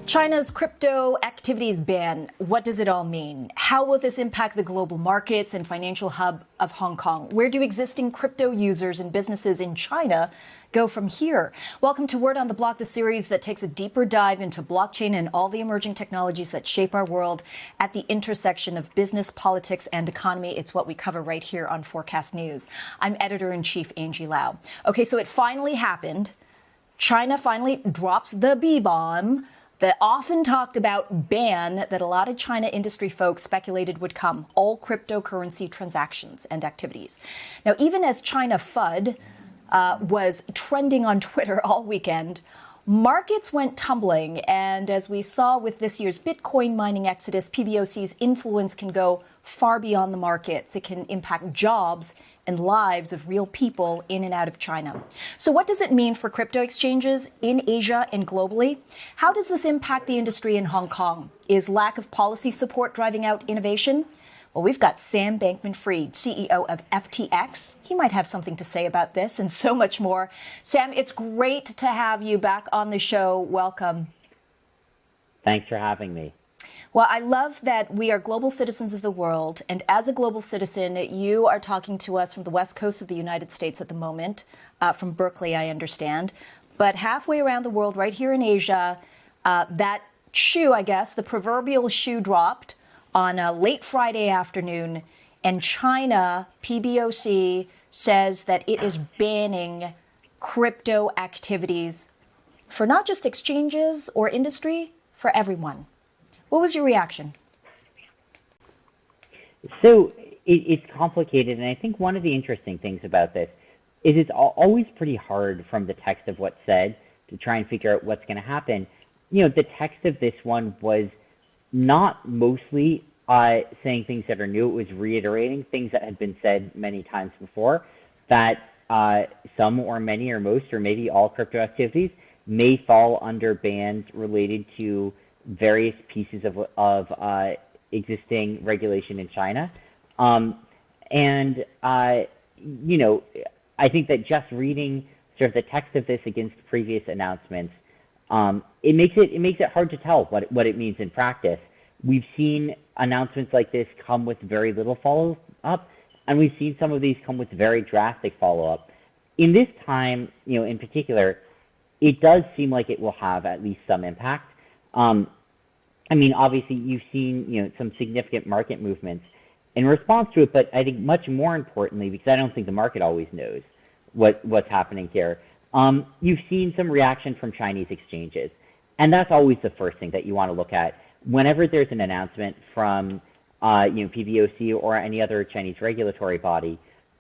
China's crypto activities ban. What does it all mean? How will this impact the global markets and financial hub of Hong Kong? Where do existing crypto users and businesses in China go from here? Welcome to Word on the Block, the series that takes a deeper dive into blockchain and all the emerging technologies that shape our world at the intersection of business, politics, and economy. It's what we cover right here on Forkast.News. I'm Editor-in-Chief Angie Lau. Okay, so it finally happened. China finally drops the B-bomb, the often talked about ban that a lot of China industry folks speculated would come, all cryptocurrency transactions and activities. Now, even as China FUD was trending on Twitter all weekend, markets went tumbling. And as we saw with this year's Bitcoin mining exodus, PBOC's influence can go far beyond the markets. It can impact jobs and lives of real people in and out of China. So what does it mean for crypto exchanges in Asia and globally? How does this impact the industry in Hong Kong? Is lack of policy support driving out innovation? Well, we've got Sam Bankman-Fried, CEO of FTX. He might have something to say about this and so much more. Sam, it's great to have you back on the show. Welcome. Thanks for having me. Well, I love that we are global citizens of the world. And as a global citizen, you are talking to us from the west coast of the United States at the moment, from Berkeley, I understand. But halfway around the world, right here in Asia, that shoe, I guess, the proverbial shoe dropped on a late Friday afternoon. And China, PBOC, says that it is banning crypto activities for not just exchanges or industry, for everyone. What was your reaction? So it's complicated, and I think one of the interesting things about this is it's always pretty hard from the text of what's said to try and figure out what's going to happen. You know, the text of this one was not mostly saying things that are new. It was reiterating things that had been said many times before, that some or many or most or maybe all crypto activities may fall under bans related to various pieces of existing regulation in China. You know, I think that just reading sort of the text of this against previous announcements, it makes it hard to tell what it means in practice. We've seen announcements like this come with very little follow-up, and we've seen some of these come with very drastic follow-up. In this time, you know, in particular, it does seem like it will have at least some impact. I mean, obviously, you've seen, you know, some significant market movements in response to it, but I think much more importantly, because I don't think the market always knows what's happening here, you've seen some reaction from Chinese exchanges, and that's always the first thing that you want to look at. Whenever there's an announcement from, you know, PBOC or any other Chinese regulatory body,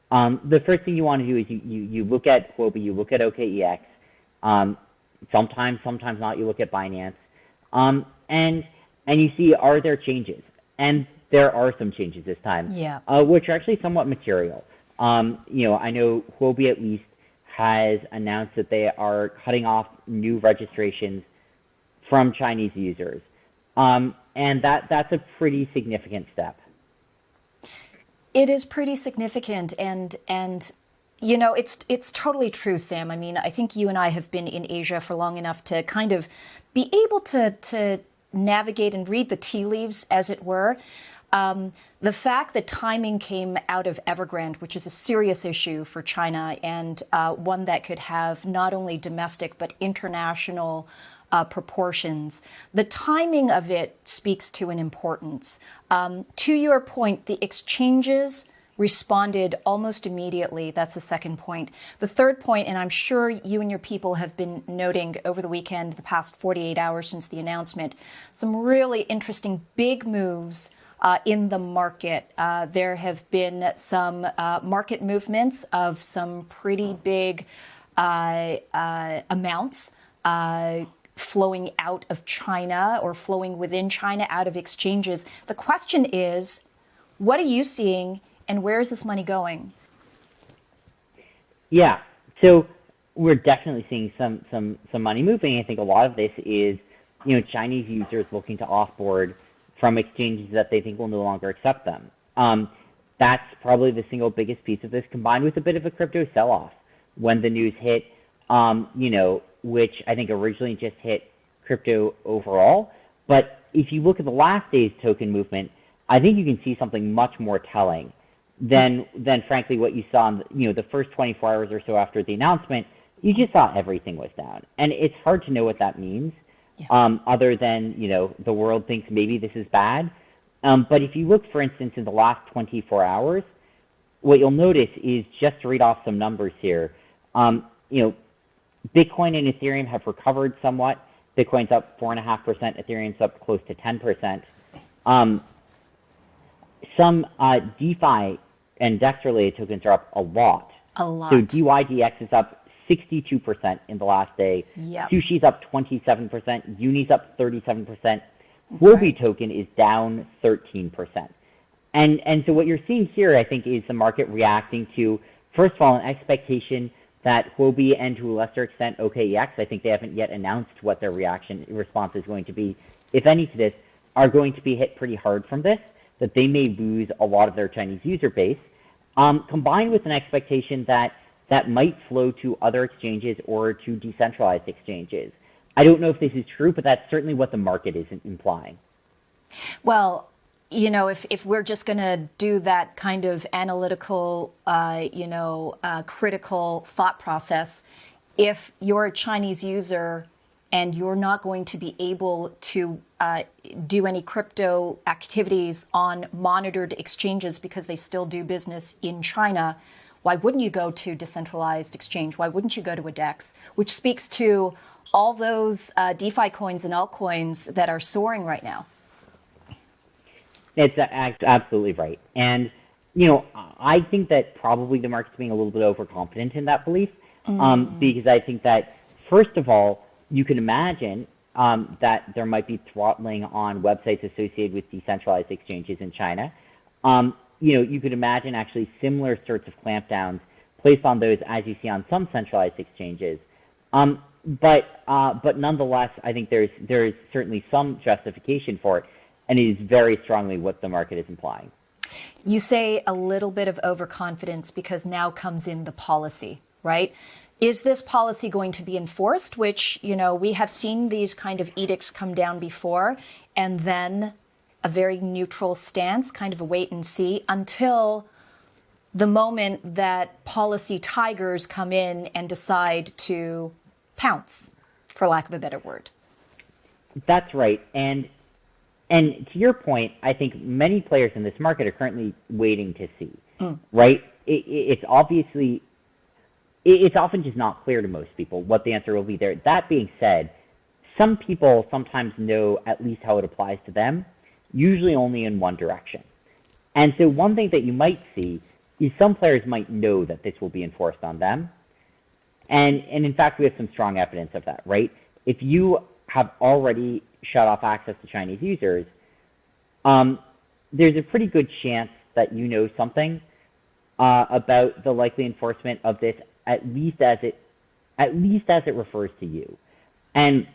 the first thing you want to do is you look at Huobi, you look at OKEX, sometimes not, you look at Binance, and you see, are there changes? And there are some changes this time, yeah. Which are actually somewhat material. You know, I know Huobi at least has announced that they are cutting off new registrations from Chinese users. And that's a pretty significant step. It is pretty significant, and you know, it's totally true, Sam. I mean, I think you and I have been in Asia for long enough to kind of be able to navigate and read the tea leaves, as it were. The fact that timing came out of Evergrande, which is a serious issue for China, and one that could have not only domestic but international proportions. The timing of it speaks to an importance. To your point, the exchanges responded almost immediately. That's the second point. The third point, and I'm sure you and your people have been noting over the weekend, the past 48 hours since the announcement, some really interesting big moves in the market. There have been some market movements of some pretty big amounts flowing out of China or flowing within China out of exchanges. The question is, what are you seeing and where is this money going? Yeah, so we're definitely seeing some money moving. I think a lot of this is, you know, Chinese users looking to offboard from exchanges that they think will no longer accept them. That's probably the single biggest piece of this, combined with a bit of a crypto sell-off when the news hit, you know, which I think originally just hit crypto overall. But if you look at the last day's token movement, I think you can see something much more telling than frankly what you saw in the first 24 hours or so after the announcement. You just saw everything was down, and it's hard to know what that means. Other than the world thinks maybe this is bad. But if you look, for instance, in the last 24 hours, what you'll notice is, just to read off some numbers here, Bitcoin and Ethereum have recovered somewhat. Bitcoin's up 4.5%, Ethereum's up close to 10%. Some DeFi and DEX-related tokens are up a lot. So DYDX is up 62% in the last day. Sushi's up 27%. Uni's up 37%. Huobi token is down 13%. And so what you're seeing here, I think, is the market reacting to, first of all, an expectation that Huobi and, to a lesser extent, OKEX, I think they haven't yet announced what their response is going to be, if any, to this, are going to be hit pretty hard from this, that they may lose a lot of their Chinese user base, combined with an expectation that might flow to other exchanges or to decentralized exchanges. I don't know if this is true, but that's certainly what the market is implying. Well, if we're just going to do that kind of analytical, critical thought process, if you're a Chinese user and you're not going to be able to do any crypto activities on monitored exchanges because they still do business in China, why wouldn't you go to decentralized exchange? Why wouldn't you go to a DEX? Which speaks to all those DeFi coins and altcoins that are soaring right now. It's absolutely right. And, I think that probably the market's being a little bit overconfident in that belief, because I think that, first of all, you can imagine that there might be throttling on websites associated with decentralized exchanges in China. You could imagine actually similar sorts of clampdowns placed on those as you see on some centralized exchanges. But nonetheless, I think there is certainly some justification for it, and it is very strongly what the market is implying. You say a little bit of overconfidence because now comes in the policy, right? Is this policy going to be enforced? Which, we have seen these kind of edicts come down before, and then a very neutral stance, kind of a wait and see, until the moment that policy tigers come in and decide to pounce, for lack of a better word. That's right. And to your point, I think many players in this market are currently waiting to see, right? It's obviously, it's often just not clear to most people what the answer will be there. That being said, some people sometimes know at least how it applies to them, usually only in one direction. And so one thing that you might see is some players might know that this will be enforced on them. And in fact, we have some strong evidence of that, right? If you have already shut off access to Chinese users, there's a pretty good chance that you know something about the likely enforcement of this, at least as it refers to you. And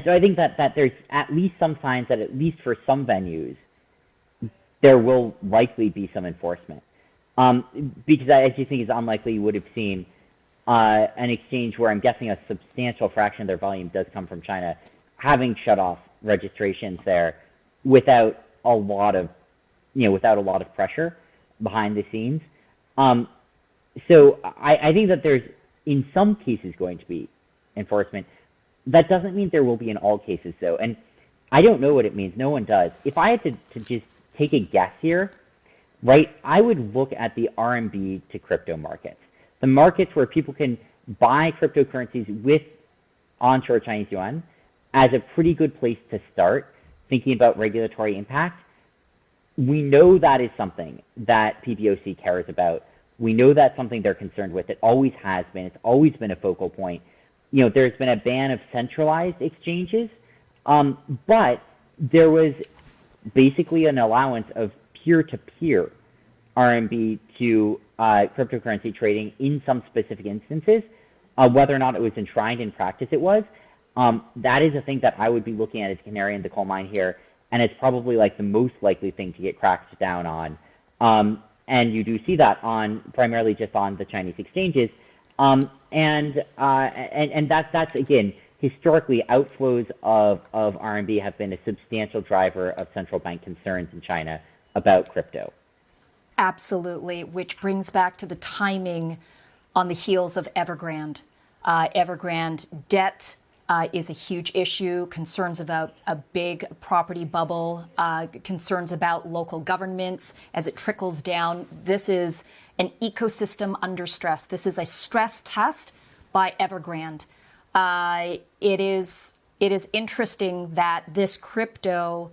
so I think that there's at least some signs that, at least for some venues, there will likely be some enforcement. Because I actually think it's unlikely you would have seen an exchange where I'm guessing a substantial fraction of their volume does come from China, having shut off registrations there without a lot of pressure behind the scenes. So I think that there's, in some cases, going to be enforcement. That doesn't mean there will be in all cases, though. And I don't know what it means. No one does. If I had to just take a guess here, right, I would look at the RMB to crypto markets, the markets where people can buy cryptocurrencies with onshore Chinese yuan, as a pretty good place to start thinking about regulatory impact. We know that is something that PBOC cares about. We know that's something they're concerned with. It always has been. It's always been a focal point. There's been a ban of centralized exchanges, but there was basically an allowance of peer-to-peer RMB to cryptocurrency trading in some specific instances. Whether or not it was enshrined in practice, it was. That is a thing that I would be looking at as canary in the coal mine here, and it's probably like the most likely thing to get cracked down on. And you do see that primarily just on the Chinese exchanges. And that's again, historically, outflows of RMB have been a substantial driver of central bank concerns in China about crypto. Absolutely, which brings back to the timing on the heels of Evergrande. Evergrande debt is a huge issue, concerns about a big property bubble, concerns about local governments as it trickles down. This is an ecosystem under stress. This is a stress test by Evergrande. It is interesting that this crypto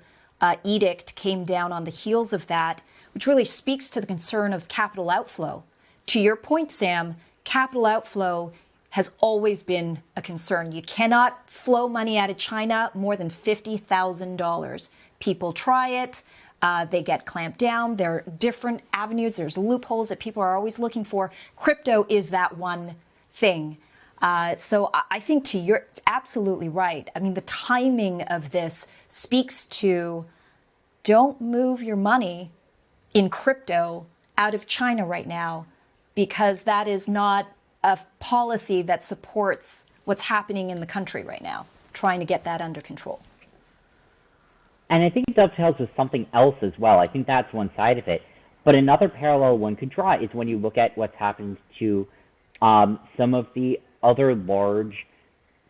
edict came down on the heels of that, which really speaks to the concern of capital outflow. To your point, Sam, capital outflow has always been a concern. You cannot flow money out of China more than $50,000. People try it. They get clamped down. There are different avenues. There's loopholes that people are always looking for. Crypto is that one thing. So I think you're absolutely right. I mean, the timing of this speaks to don't move your money in crypto out of China right now, because that is not a policy that supports what's happening in the country right now, trying to get that under control. And I think it dovetails with something else as well. I think that's one side of it. But another parallel one could draw is when you look at what's happened to some of the other large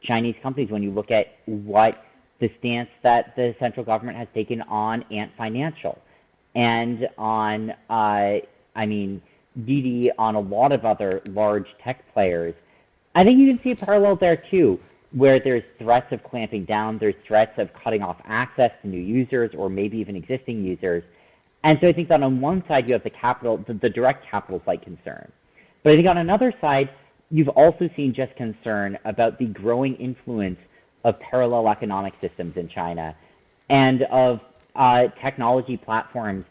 Chinese companies, when you look at what the stance that the central government has taken on Ant Financial and on, Didi, on a lot of other large tech players. I think you can see a parallel there too, where there's threats of clamping down, there's threats of cutting off access to new users or maybe even existing users. And so I think that on one side you have the direct capital flight concern. But I think on another side, you've also seen just concern about the growing influence of parallel economic systems in China and of technology platforms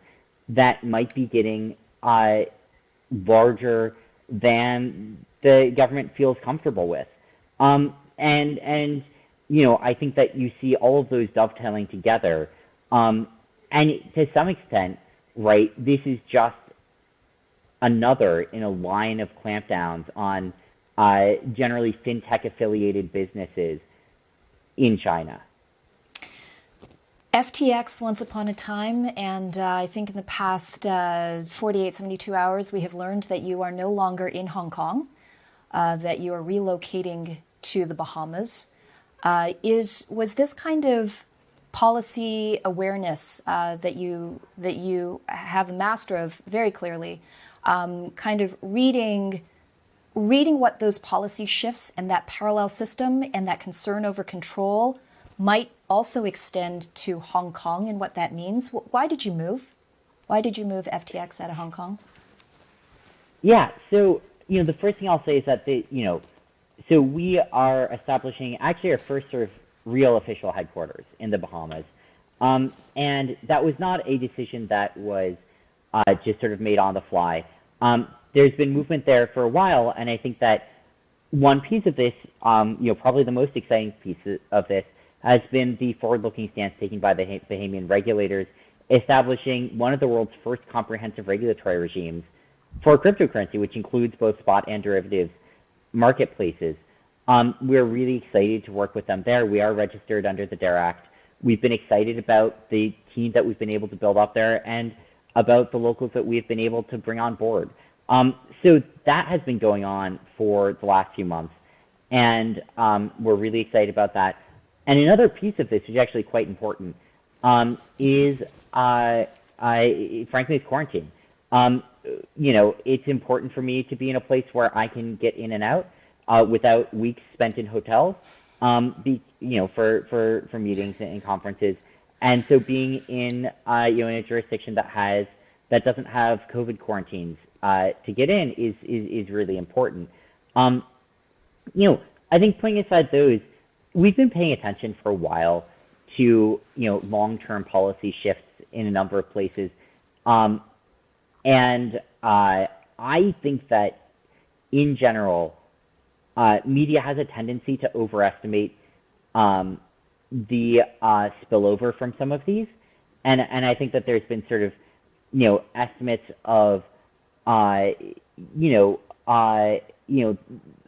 that might be getting larger than the government feels comfortable with. I think that you see all of those dovetailing together. And to some extent, right, this is just another in a line of clampdowns on generally fintech-affiliated businesses in China. FTX once upon a time, and I think in the past 48, 72 hours, we have learned that you are no longer in Hong Kong, that you are relocating to the Bahamas. Was this kind of policy awareness that you have a master of very clearly, kind of reading what those policy shifts and that parallel system and that concern over control might also extend to Hong Kong and what that means? Why did you move? Why did you move FTX out of Hong Kong? Yeah, so the first thing I'll say is that so we are establishing actually our first sort of real official headquarters in the Bahamas, and that was not a decision that was just sort of made on the fly. There's been movement there for a while, and I think that one piece of this, probably the most exciting piece of this, has been the forward-looking stance taken by the Bahamian regulators, establishing one of the world's first comprehensive regulatory regimes for cryptocurrency, which includes both spot and derivatives marketplaces. We're really excited to work with them there. We are registered under the DARE Act. We've been excited about the team that we've been able to build up there and about the locals that we've been able to bring on board. So that has been going on for the last few months, and we're really excited about that. And another piece of this, which is actually quite important, is frankly, it's quarantine. It's important for me to be in a place where I can get in and out without weeks spent in hotels, for meetings and conferences. And so being in a jurisdiction that doesn't have COVID quarantines to get in is really important. I think putting aside those, we've been paying attention for a while to long-term policy shifts in a number of places, and I think that in general, media has a tendency to overestimate the spillover from some of these, and I think that there's been sort of estimates of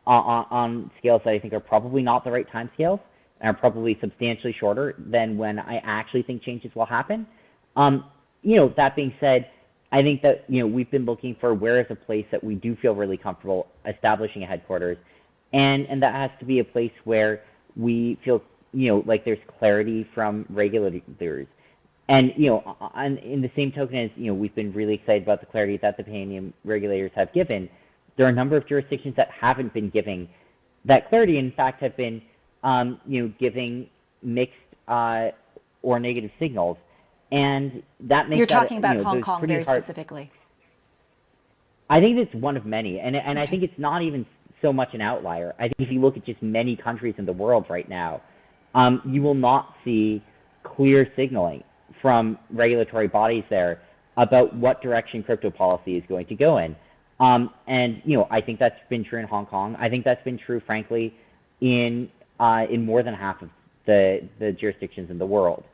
on scales that I think are probably not the right time scales and are probably substantially shorter than when I actually think changes will happen. That being said, I think that, we've been looking for where is a place that we do feel really comfortable establishing a headquarters. And that has to be a place where we feel, like there's clarity from regulators. And, in the same token as, we've been really excited about the clarity that the Panamanian regulators have given, there are a number of jurisdictions that haven't been giving that clarity, in fact, have been, giving mixed or negative signals. And that makes You're talking about Hong those Kong pretty very hard. specifically. I think it's one of many, and I think it's not even so much an outlier. I think if you look at just many countries in the world right now, you will not see clear signaling from regulatory bodies there about what direction crypto policy is going to go in. And I think that's been true in Hong Kong. I think that's been true, frankly, in more than half of the jurisdictions in the world.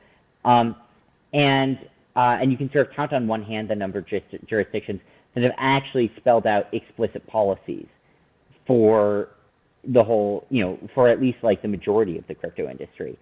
And you can sort of count on one hand the number of jurisdictions that have actually spelled out explicit policies for the whole, for at least like the majority of the crypto industry.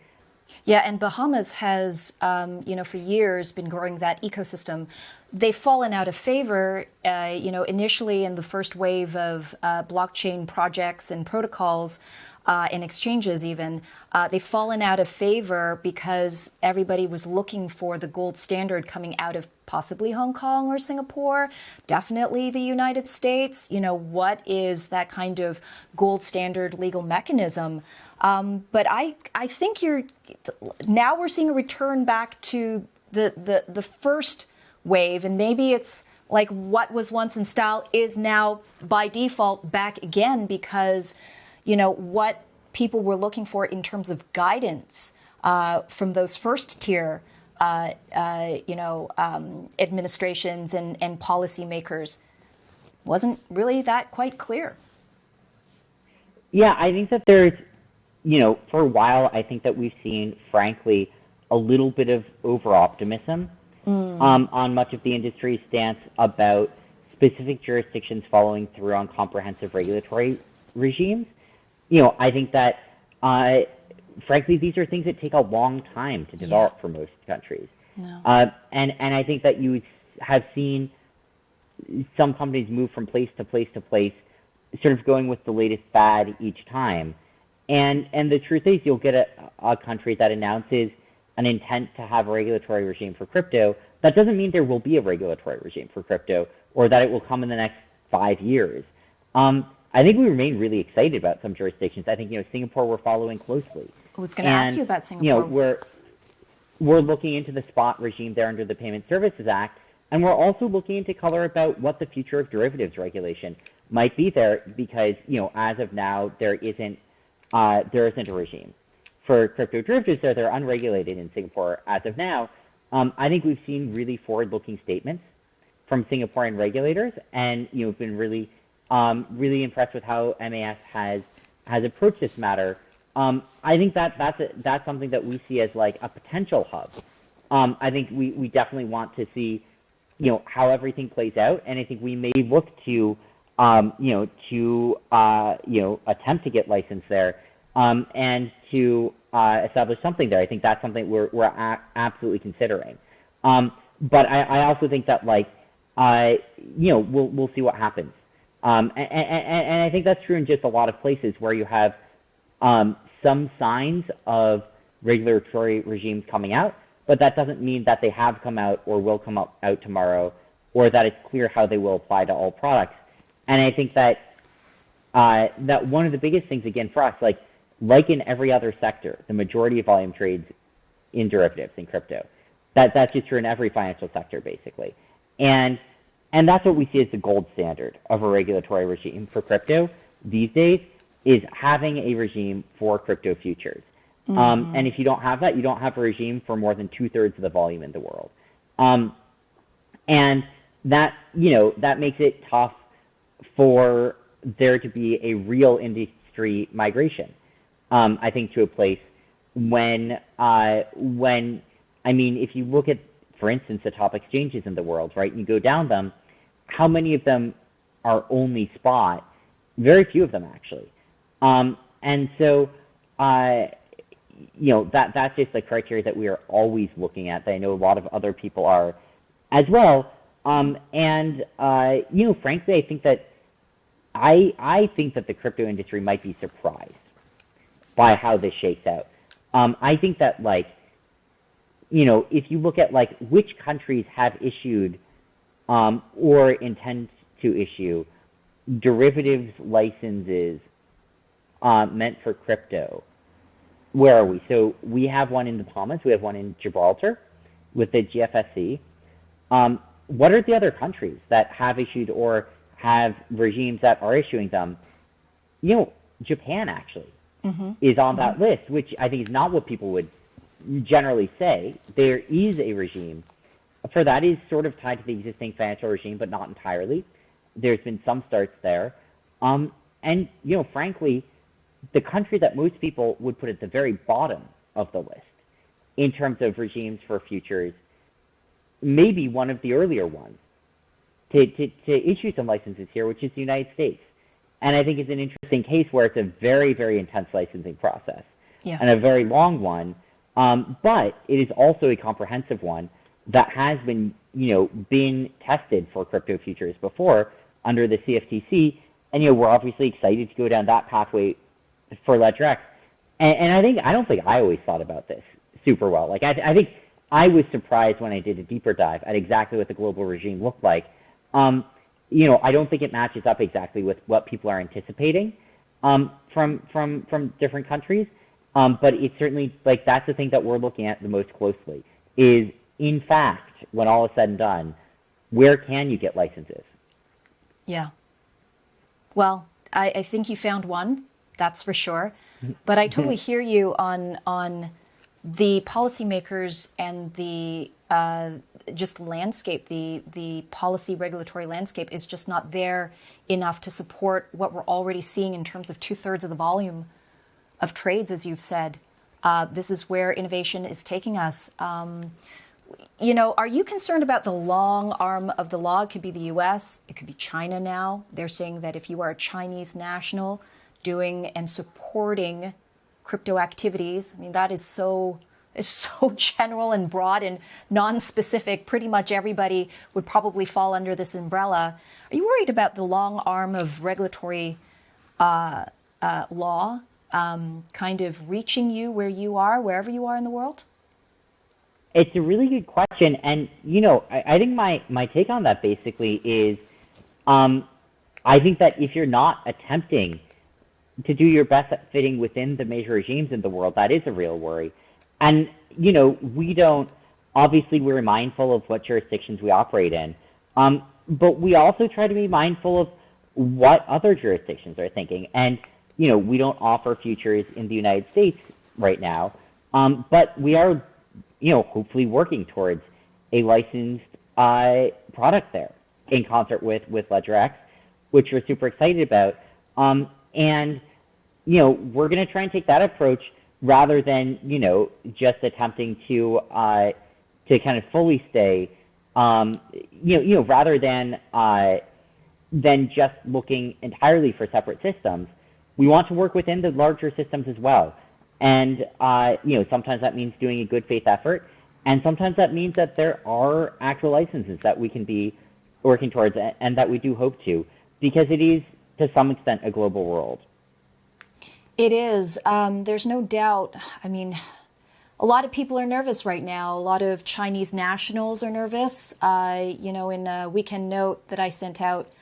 Yeah, and Bahamas has, for years been growing that ecosystem. They've fallen out of favor, initially in the first wave of blockchain projects and protocols and exchanges even. They've fallen out of favor because everybody was looking for the gold standard coming out of possibly Hong Kong or Singapore, definitely the United States. What is that kind of gold standard legal mechanism? But I think now we're seeing a return back to the first wave, and maybe it's like what was once in style is now by default back again because, what people were looking for in terms of guidance from those first tier, administrations and policymakers wasn't really that quite clear. Yeah, I think that there's, for a while, I think that we've seen, frankly, a little bit of over-optimism on much of the industry's stance about specific jurisdictions following through on comprehensive regulatory regimes. I think that, frankly, these are things that take a long time to develop for most countries. No. And I think that you have seen some companies move from place to place to place, sort of going with the latest fad each time. And the truth is, you'll get a country that announces an intent to have a regulatory regime for crypto. That doesn't mean there will be a regulatory regime for crypto or that it will come in the next 5 years. I think we remain really excited about some jurisdictions. I think, Singapore we're following closely. I was going to ask you about Singapore. We're looking into the spot regime there under the Payment Services Act, and we're also looking into color about what the future of derivatives regulation might be there because, as of now, there isn't a regime for crypto derivatives there. They're unregulated in Singapore as of now. I think we've seen really forward-looking statements from Singaporean regulators, and been really impressed with how MAS has approached this matter. I think that's something that we see as like a potential hub. I think we definitely want to see how everything plays out, and I think we may look to attempt to get licensed there and to establish something there. I think that's something we're absolutely considering. But I also think that we'll see what happens. And I think that's true in just a lot of places where you have some signs of regulatory regimes coming out, but that doesn't mean that they have come out or will come out tomorrow, or that it's clear how they will apply to all products. And I think that that one of the biggest things, again, for us, like in every other sector, the majority of volume trades in derivatives in crypto. That's just true in every financial sector, basically. And that's what we see as the gold standard of a regulatory regime for crypto these days, is having a regime for crypto futures. And if you don't have that, you don't have a regime for more than 2/3 of the volume in the world. And that, that makes it tough for there to be a real industry migration, I think, to a place when if you look at, for instance, the top exchanges in the world, right, and you go down them, how many of them are only spot Very few of them actually. And so, that's just the criteria that we are always looking at, that I know a lot of other people are as well. Frankly, I think that the crypto industry might be surprised by how this shakes out. I think that, if you look at which countries have issued or intend to issue derivatives licenses meant for crypto, where are we? So we have one in the Bahamas, we have one in Gibraltar with the GFSC. What are the other countries that have issued or have regimes that are issuing them? Japan actually is on that list, which I think is not what people would generally say. There is a regime for that, is sort of tied to the existing financial regime, but not entirely. There's been some starts there. Frankly, the country that most people would put at the very bottom of the list in terms of regimes for futures, maybe one of the earlier ones to issue some licenses here, which is the United States. And I think it's an interesting case where it's a very, very intense licensing process and a very long one. But it is also a comprehensive one that has been tested for crypto futures before under the CFTC. And, we're obviously excited to go down that pathway for LedgerX. And I don't think I always thought about this super well. I think I was surprised when I did a deeper dive at exactly what the global regime looked like. I don't think it matches up exactly with what people are anticipating from different countries. But it's certainly, that's the thing that we're looking at the most closely is, in fact, when all is said and done, where can you get licenses? Yeah. Well, I think you found one, that's for sure. But I totally hear you on the policymakers and the just landscape, the policy regulatory landscape is just not there enough to support what we're already seeing in terms of 2/3 of the volume of trades, as you've said. This is where innovation is taking us. Are you concerned about the long arm of the law? It could be the US, it could be China now. They're saying that if you are a Chinese national doing and supporting crypto activities, I mean, that is so general and broad and non-specific. Pretty much everybody would probably fall under this umbrella. Are you worried about the long arm of regulatory law kind of reaching you where you are, wherever you are in the world? It's a really good question. And, I think my take on that basically is I think that if you're not attempting to do your best at fitting within the major regimes in the world, that is a real worry. And, obviously we're mindful of what jurisdictions we operate in, but we also try to be mindful of what other jurisdictions are thinking. And, we don't offer futures in the United States right now, but we are, hopefully working towards a licensed product there in concert with LedgerX, which we're super excited about. We're going to try and take that approach rather than, just attempting to kind of fully stay, rather than just looking entirely for separate systems. We want to work within the larger systems as well. And, sometimes that means doing a good faith effort. And sometimes that means that there are actual licenses that we can be working towards and that we do hope to, because it is to some extent a global world. It is. There's no doubt. I mean, a lot of people are nervous right now. A lot of Chinese nationals are nervous. In a weekend note that I sent out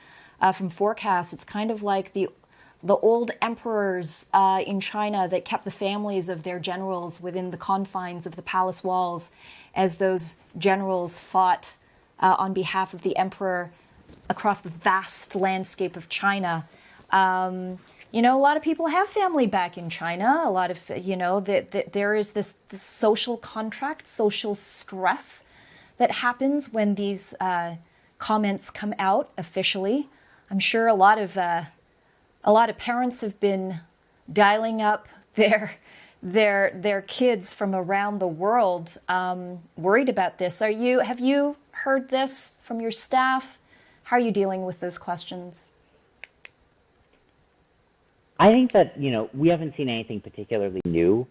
from Forkast, it's kind of like the old emperors in China that kept the families of their generals within the confines of the palace walls as those generals fought on behalf of the emperor across the vast landscape of China. A lot of people have family back in China. A lot of, there is this social contract, social stress that happens when these comments come out officially. I'm sure a lot of parents have been dialing up their kids from around the world, worried about this. Have you heard this from your staff? How are you dealing with those questions? I think that, we haven't seen anything particularly new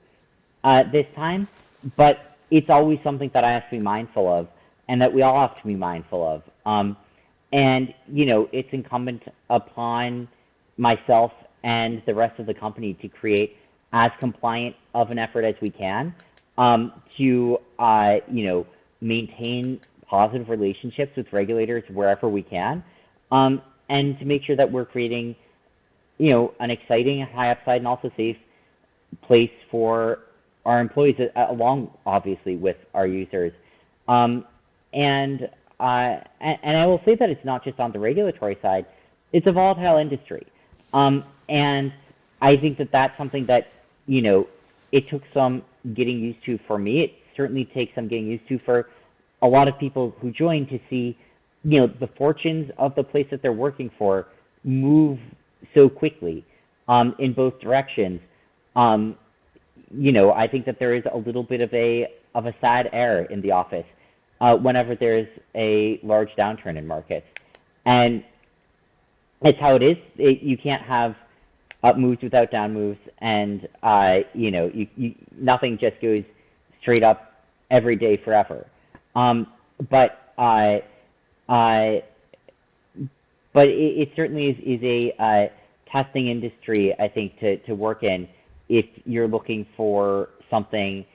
this time, but it's always something that I have to be mindful of and that we all have to be mindful of. And, it's incumbent upon myself and the rest of the company to create as compliant of an effort as we can to, maintain positive relationships with regulators wherever we can, and to make sure that we're creating, an exciting, high upside, and also safe place for our employees, along obviously with our users. And I will say that it's not just on the regulatory side; it's a volatile industry, and I think that that's something that it took some getting used to for me. It certainly takes some getting used to for a lot of people who join to see, the fortunes of the place that they're working for move so quickly in both directions. I think that there is a little bit of a sad air in the office whenever there's a large downturn in markets, and it's how it is. You can't have up moves without down moves, and nothing just goes straight up every day forever. But it certainly is a testing industry, I think, to work in if you're looking for something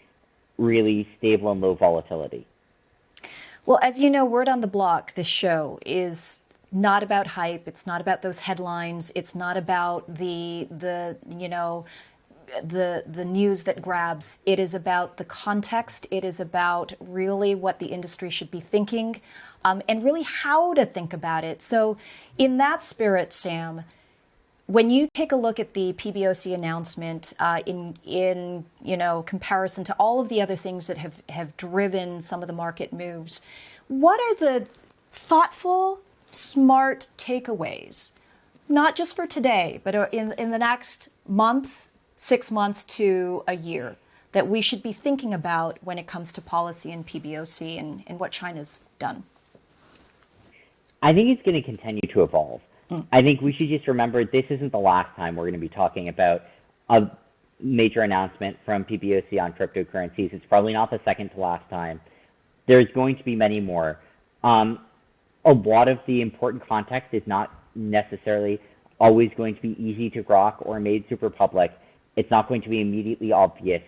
really stable and low volatility. Well, as you know, word on the block, this show is not about hype. It's not about those headlines. It's not about the news that grabs. It is about the context. It is about really what the industry should be thinking, and really how to think about it. So in that spirit, Sam, when you take a look at the PBOC announcement in comparison to all of the other things that have driven some of the market moves, what are the thoughtful, smart takeaways, not just for today, but in the next month, 6 months to a year, that we should be thinking about when it comes to policy and PBOC and what China's done? I think it's going to continue to evolve. I think we should just remember this isn't the last time we're going to be talking about a major announcement from PBOC on cryptocurrencies. It's probably not the second to last time. There's going to be many more. A lot of the important context is not necessarily always going to be easy to grok or made super public. It's not going to be immediately obvious.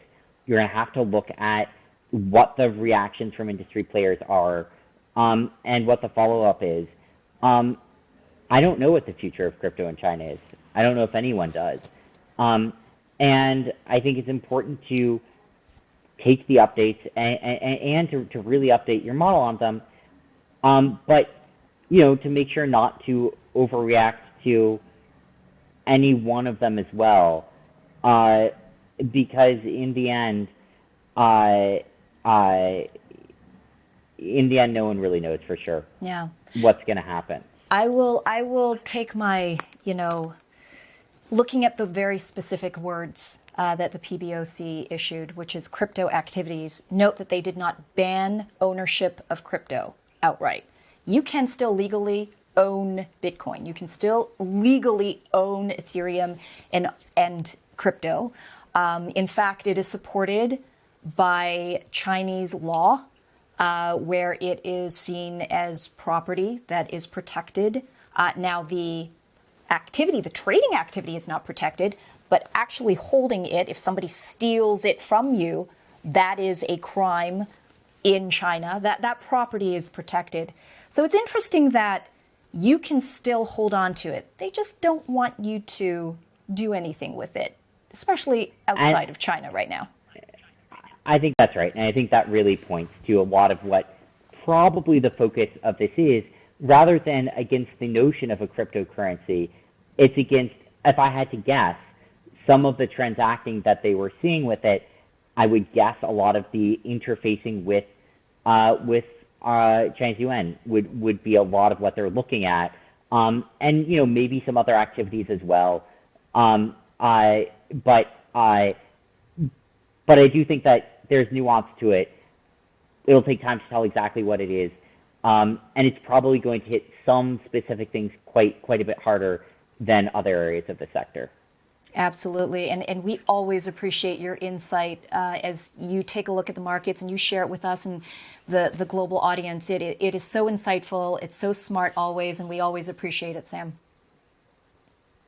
You're going to have to look at what the reactions from industry players are, and what the follow-up is. I don't know what the future of crypto in China is. I don't know if anyone does. And I think it's important to take the updates and to really update your model on them. But, to make sure not to overreact to any one of them as well. Because in the end, no one really knows for sure what's going to happen. I will take my, looking at the very specific words that the PBOC issued, which is crypto activities. Note that they did not ban ownership of crypto outright. You can still legally own Bitcoin. You can still legally own Ethereum and crypto. In fact, it is supported by Chinese law, where it is seen as property that is protected. Now, the trading activity is not protected, but actually holding it, if somebody steals it from you, that is a crime in China. That property is protected. So it's interesting that you can still hold on to it. They just don't want you to do anything with it, especially outside of China right now. I think that's right. And I think that really points to a lot of what probably the focus of this is, rather than against the notion of a cryptocurrency, it's against, if I had to guess, some of the transacting that they were seeing with it. I would guess a lot of the interfacing with Chinese yuan would be a lot of what they're looking at, and maybe some other activities as well. But I do think that there's nuance to it. It'll take time to tell exactly what it is, and it's probably going to hit some specific things quite a bit harder than other areas of the sector. Absolutely. And we always appreciate your insight as you take a look at the markets and you share it with us and the global audience. It is so insightful. It's so smart always, and we always appreciate it, Sam.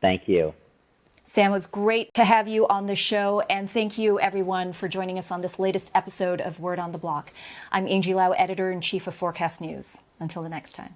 Thank you. Sam, it was great to have you on the show, and thank you, everyone, for joining us on this latest episode of Word on the Block. I'm Angie Lau, Editor-in-Chief of Forkast.News. Until the next time.